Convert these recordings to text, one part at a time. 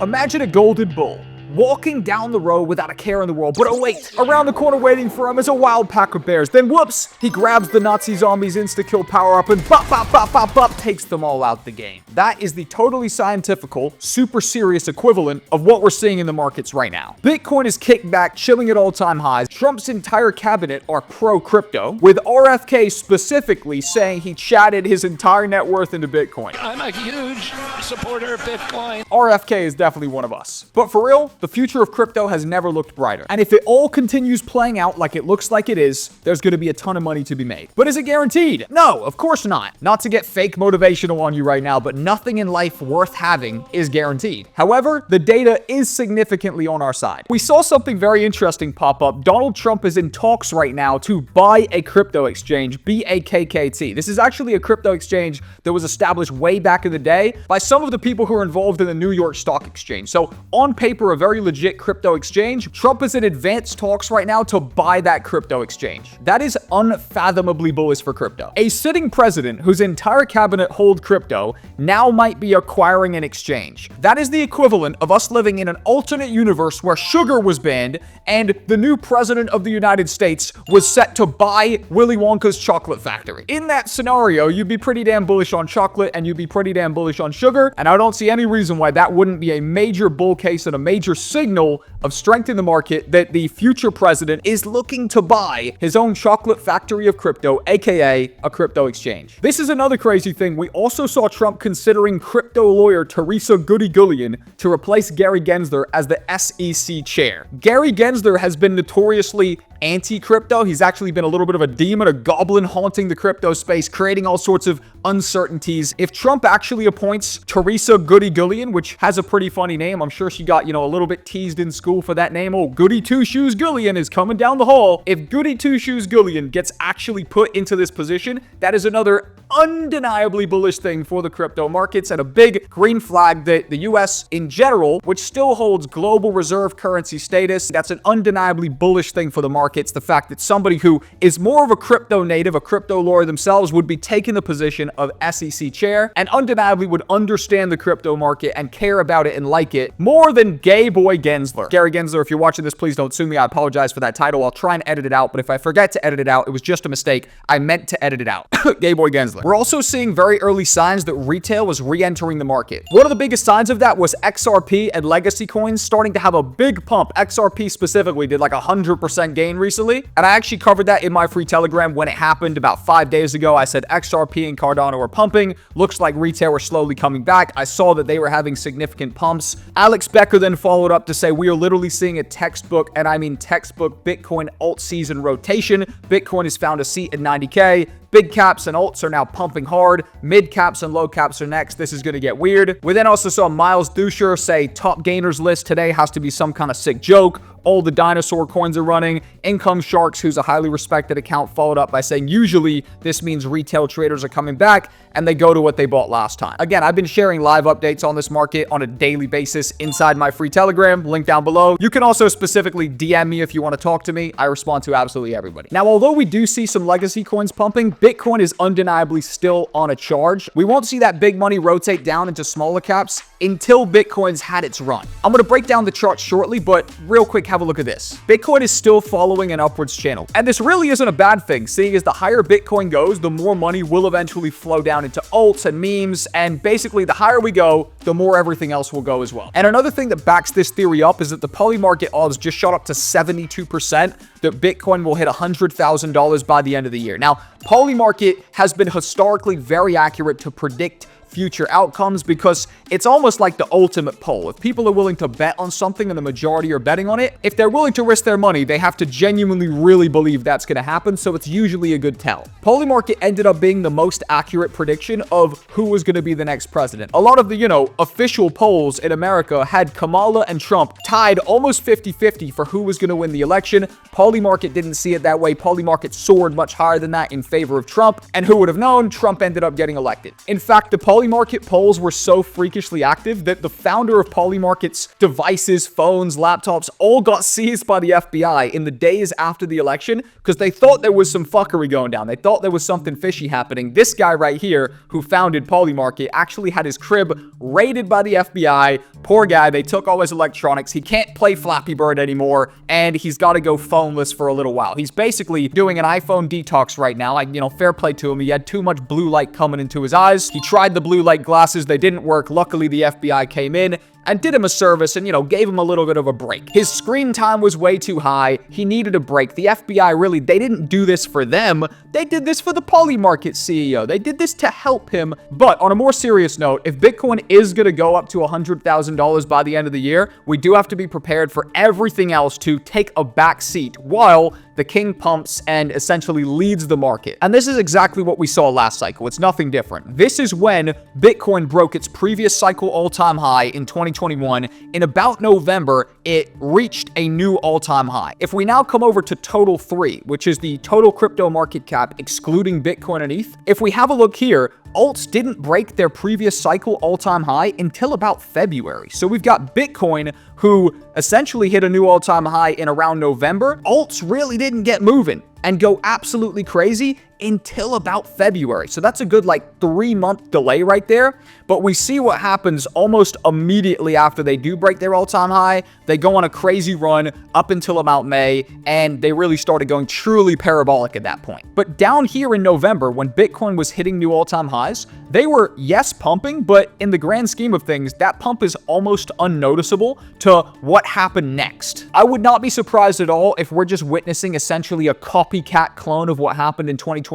Imagine a golden bull walking down the road without a care in the world. But oh wait, around the corner waiting for him is a wild pack of bears. Then whoops, he grabs the Nazi zombies insta-kill power-up and bop, bop, bop, bop, bop, takes them all out the game. That is the totally scientifical, super serious equivalent of what we're seeing in the markets right now. Bitcoin is kicked back, chilling at all-time highs. Trump's entire cabinet are pro-crypto, with RFK specifically saying he chatted his entire net worth into Bitcoin. I'm a huge supporter of Bitcoin. RFK is definitely one of us. But for real, the future of crypto has never looked brighter. And if it all continues playing out like it looks like it is, there's going to be a ton of money to be made. But is it guaranteed? No, of course not. Not to get fake motivational on you right now, but nothing in life worth having is guaranteed. However, the data is significantly on our side. We saw something very interesting pop up. Donald Trump is in talks right now to buy a crypto exchange, BAKKT. This is actually a crypto exchange that was established way back in the day by some of the people who are involved in the New York Stock Exchange. So on paper, a very legit crypto exchange. Trump is in advanced talks right now to buy that crypto exchange. That is unfathomably bullish for crypto. A sitting president whose entire cabinet hold crypto now might be acquiring an exchange. That is the equivalent of us living in an alternate universe where sugar was banned and the new president of the United States was set to buy Willy Wonka's chocolate factory. In that scenario, you'd be pretty damn bullish on chocolate and you'd be pretty damn bullish on sugar, and I don't see any reason why that wouldn't be a major bull case and a major signal of strength in the market that the future president is looking to buy his own chocolate factory of crypto, aka a crypto exchange. This is another crazy thing. We also saw Trump considering crypto lawyer Teresa Goody Gillian to replace Gary Gensler as the SEC chair. Gary Gensler has been notoriously anti-crypto. He's actually been a little bit of a demon, a goblin haunting the crypto space, creating all sorts of uncertainties. If Trump actually appoints Teresa Goody Gillian, which has a pretty funny name, I'm sure she got, a little bit teased in school for that name. Oh, Goody Two Shoes Gillian is coming down the hall. If Goody Two Shoes Gillian gets actually put into this position, that is another undeniably bullish thing for the crypto markets and a big green flag that the US in general, which still holds global reserve currency status, that's an undeniably bullish thing for the markets. The fact that somebody who is more of a crypto native, a crypto lawyer themselves, would be taking the position of SEC chair and undeniably would understand the crypto market and care about it and like it more than gay boy Gensler. Gary Gensler, if you're watching this, please don't sue me. I apologize for that title. I'll try and edit it out, but if I forget to edit it out, it was just a mistake. I meant to edit it out. Gay boy Gensler. We're also seeing very early signs that retail was re-entering the market. One of the biggest signs of that was XRP and legacy coins starting to have a big pump. XRP specifically did like 100% gain recently, and I actually covered that in my free Telegram when it happened about 5 days ago. I said XRP and Cardano were pumping. Looks like retail were slowly coming back. I saw that they were having significant pumps. Alex Becker then followed up to say we are literally seeing a textbook, and I mean textbook, Bitcoin alt season rotation. Bitcoin has found a seat at 90K. Big caps and alts are now pumping hard. Mid caps and low caps are next. This is going to get weird. We then also saw Miles Dusher say top gainers list today has to be some kind of sick joke. All the dinosaur coins are running. Income Sharks, who's a highly respected account, followed up by saying usually this means retail traders are coming back and they go to what they bought last time. Again, I've been sharing live updates on this market on a daily basis inside my free Telegram, link down below. You can also specifically DM me if you want to talk to me. I respond to absolutely everybody. Now, although we do see some legacy coins pumping, Bitcoin is undeniably still on a charge. We won't see that big money rotate down into smaller caps until Bitcoin's had its run. I'm going to break down the chart shortly, but real quick, have a look at this. Bitcoin is still following an upwards channel. And this really isn't a bad thing, seeing as the higher Bitcoin goes, the more money will eventually flow down into alts and memes. And basically, the higher we go, the more everything else will go as well. And another thing that backs this theory up is that the poly market odds just shot up to 72% that Bitcoin will hit $100,000 by the end of the year. Now, poly market has been historically very accurate to predict future outcomes because it's almost like the ultimate poll. If people are willing to bet on something and the majority are betting on it, if they're willing to risk their money, they have to genuinely really believe that's going to happen, so it's usually a good tell. Poly market ended up being the most accurate prediction of who was going to be the next president. A lot of the, official polls in America had Kamala and Trump tied almost 50-50 for who was going to win the election. Poly market didn't see it that way. Poly market soared much higher than that in favor of Trump, and who would have known? Trump ended up getting elected. In fact, the poly Polymarket polls were so freakishly active that the founder of Polymarket's devices, phones, laptops, all got seized by the FBI in the days after the election because they thought there was some fuckery going down. They thought there was something fishy happening. This guy right here, who founded Polymarket, actually had his crib raided by the FBI. Poor guy, they took all his electronics. He can't play Flappy Bird anymore, and he's got to go phoneless for a little while. He's basically doing an iPhone detox right now. Fair play to him. He had too much blue light coming into his eyes. He tried the blue light glasses. They didn't work. Luckily, the FBI came in and did him a service and, gave him a little bit of a break. His screen time was way too high. He needed a break. The FBI really, they didn't do this for them. They did this for the Polymarket CEO. They did this to help him. But on a more serious note, if Bitcoin is going to go up to $100,000 by the end of the year, we do have to be prepared for everything else to take a back seat while the king pumps and essentially leads the market. And this is exactly what we saw last cycle. It's nothing different. This is when Bitcoin broke its previous cycle all-time high in 2021. In about November, it reached a new all-time high. If we now come over to total 3, which is the total crypto market cap excluding Bitcoin and ETH, if we have a look here, alts didn't break their previous cycle all-time high until about February. So we've got Bitcoin, who essentially hit a new all-time high in around November. Alts really didn't get moving and go absolutely crazy until about February. So that's a good 3-month delay right there. But we see what happens almost immediately after they do break their all-time high. They go on a crazy run up until about May, and they really started going truly parabolic at that point. But down here in November, when Bitcoin was hitting new all-time highs, they were, yes, pumping, but in the grand scheme of things, that pump is almost unnoticeable to what happened next. I would not be surprised at all if we're just witnessing essentially a copycat clone of what happened in 2021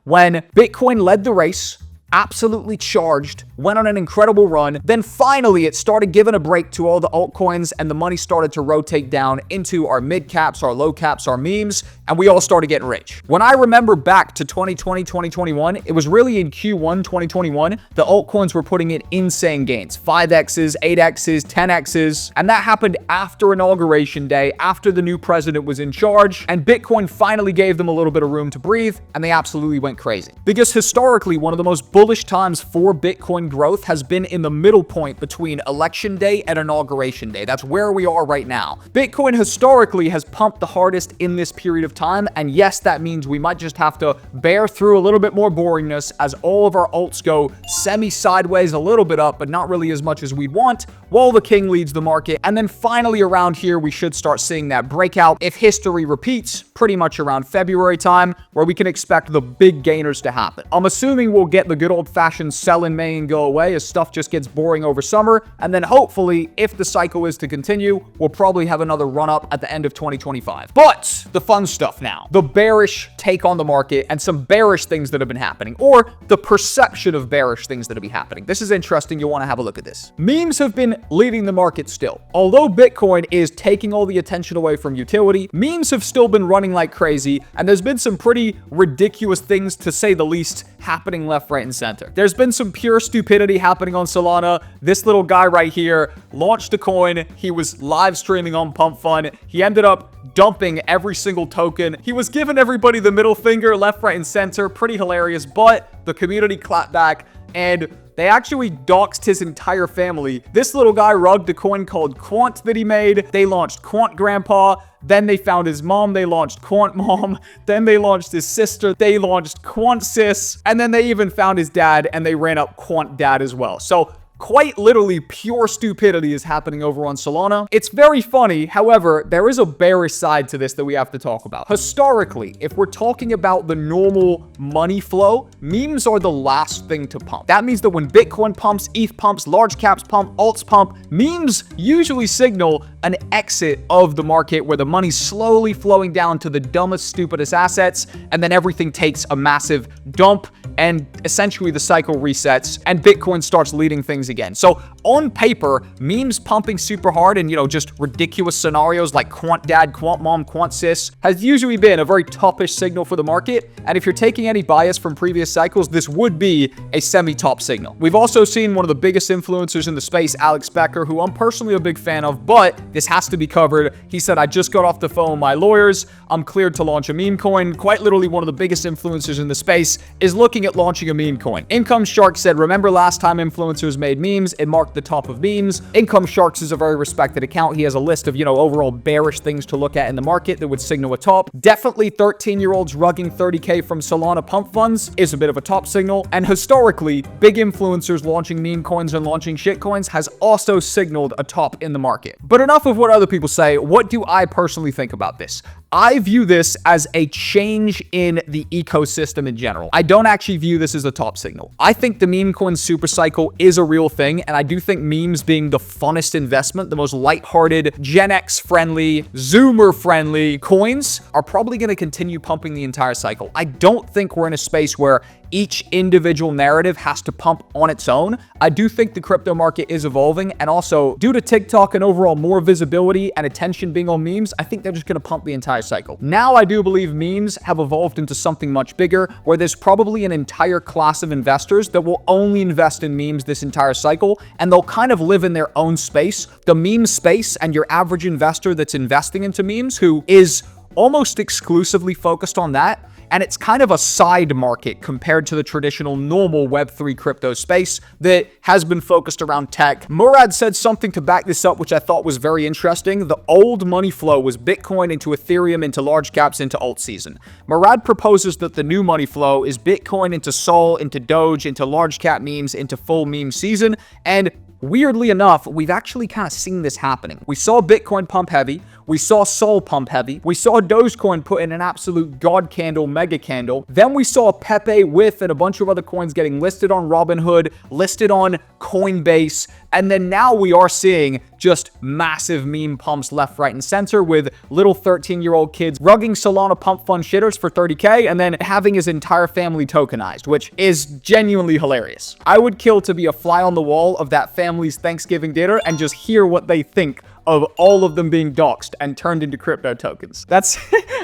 when Bitcoin led the race, absolutely charged, went on an incredible run. Then finally, it started giving a break to all the altcoins and the money started to rotate down into our mid caps, our low caps, our memes, and we all started getting rich. When I remember back to 2020, 2021, it was really in Q1 2021, the altcoins were putting in insane gains, 5x's, 8x's, 10x's, and that happened after Inauguration Day, after the new president was in charge, and Bitcoin finally gave them a little bit of room to breathe, and they absolutely went crazy. Because historically, one of the most bullish times for Bitcoin growth has been in the middle point between Election Day and Inauguration Day. That's where we are right now. Bitcoin historically has pumped the hardest in this period of time, and yes, that means we might just have to bear through a little bit more boringness as all of our alts go semi-sideways, a little bit up, but not really as much as we'd want, while the king leads the market. And then finally around here, we should start seeing that breakout, if history repeats, pretty much around February time, where we can expect the big gainers to happen. I'm assuming we'll get the good old-fashioned sell in May and go away as stuff just gets boring over summer, and then hopefully, if the cycle is to continue, we'll probably have another run-up at the end of 2025. But the fun stuff now, the bearish take on the market and some bearish things that have been happening, or the perception of bearish things that will be happening. This is interesting. You'll want to have a look at this. Memes have been leading the market still. Although Bitcoin is taking all the attention away from utility, memes have still been running like crazy, and there's been some pretty ridiculous things, to say the least, happening left, right, and center. There's been some pure stupidity happening on Solana. This little guy right here launched a coin. He was live streaming on Pump Fun. He ended up dumping every single token. He was giving everybody the middle finger left, right, and center. Pretty hilarious, but the community clapped back and they actually doxed his entire family. This little guy rugged a coin called Quant that he made. They launched Quant Grandpa. Then they found his mom. They launched Quant Mom. Then they launched his sister. They launched Quant Sis. And then they even found his dad and they ran up Quant Dad as well. So quite literally pure stupidity is happening over on Solana. It's very funny. However, there is a bearish side to this that we have to talk about. Historically, if we're talking about the normal money flow, memes are the last thing to pump. That means that when Bitcoin pumps, ETH pumps, large caps pump, alts pump, memes usually signal an exit of the market where the money's slowly flowing down to the dumbest, stupidest assets, and then everything takes a massive dump, and essentially the cycle resets, and Bitcoin starts leading things again. So on paper, memes pumping super hard and, just ridiculous scenarios like Quant Dad, Quant Mom, Quant Sis has usually been a very toppish signal for the market. And if you're taking any bias from previous cycles, this would be a semi-top signal. We've also seen one of the biggest influencers in the space, Alex Becker, who I'm personally a big fan of, but this has to be covered. He said, I just got off the phone with my lawyers. I'm cleared to launch a meme coin. Quite literally one of the biggest influencers in the space is looking looking at launching a meme coin. Income Shark said, remember last time influencers made memes? It marked the top of memes. Income Sharks is a very respected account. He has a list of, overall bearish things to look at in the market that would signal a top. Definitely 13-year-olds rugging 30K from Solana pump funds is a bit of a top signal. And historically, big influencers launching meme coins and launching shit coins has also signaled a top in the market. But enough of what other people say. What do I personally think about this? I view this as a change in the ecosystem in general. I don't actually view this as a top signal. I think the meme coin super cycle is a real thing, and I do think memes being the funnest investment, the most lighthearted, Gen X friendly, Zoomer friendly coins are probably going to continue pumping the entire cycle. I don't think we're in a space where each individual narrative has to pump on its own. I do think the crypto market is evolving, and also due to TikTok and overall more visibility and attention being on memes, I think they're just going to pump the entire cycle. Now I do believe memes have evolved into something much bigger, where there's probably an entire class of investors that will only invest in memes this entire cycle, and they'll kind of live in their own space. The meme space and your average investor that's investing into memes who is almost exclusively focused on that, and it's kind of a side market compared to the traditional normal Web3 crypto space that has been focused around tech. Murad said something to back this up, which I thought was very interesting. The old money flow was Bitcoin into Ethereum, into large caps, into alt season. Murad proposes that the new money flow is Bitcoin into Sol, into Doge, into large cap memes, into full meme season, and weirdly enough, we've actually kind of seen this happening. We saw Bitcoin pump heavy. We saw Sol pump heavy. We saw Dogecoin put in an absolute god candle, mega candle. Then we saw Pepe, With, and a bunch of other coins getting listed on Robinhood, listed on Coinbase. And then now we are seeing just massive meme pumps left, right, and center with little 13-year-old kids rugging Solana pump fund shitters for 30K and then having his entire family tokenized, which is genuinely hilarious. I would kill to be a fly on the wall of that family's Thanksgiving dinner and just hear what they think of all of them being doxxed and turned into crypto tokens. That's,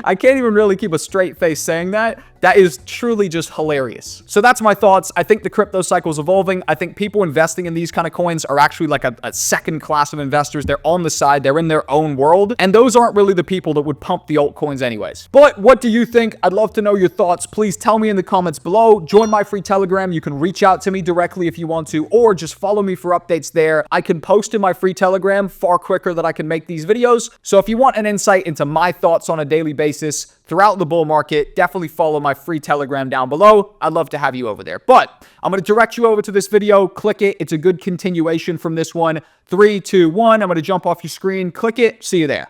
I can't even really keep a straight face saying that. That is truly just hilarious. So that's my thoughts. I think the crypto cycle is evolving. I think people investing in these kind of coins are actually like a second class of investors. They're on the side. They're in their own world. And those aren't really the people that would pump the altcoins anyways. But what do you think? I'd love to know your thoughts. Please tell me in the comments below. Join my free Telegram. You can reach out to me directly if you want to, or just follow me for updates there. I can post in my free Telegram far quicker than I can make these videos. So if you want an insight into my thoughts on a daily basis throughout the bull market, definitely follow my free Telegram down below. I'd love to have you over there. But I'm going to direct you over to this video. Click it. It's a good continuation from this one. 3, 2, 1. I'm going to jump off your screen. Click it. See you there.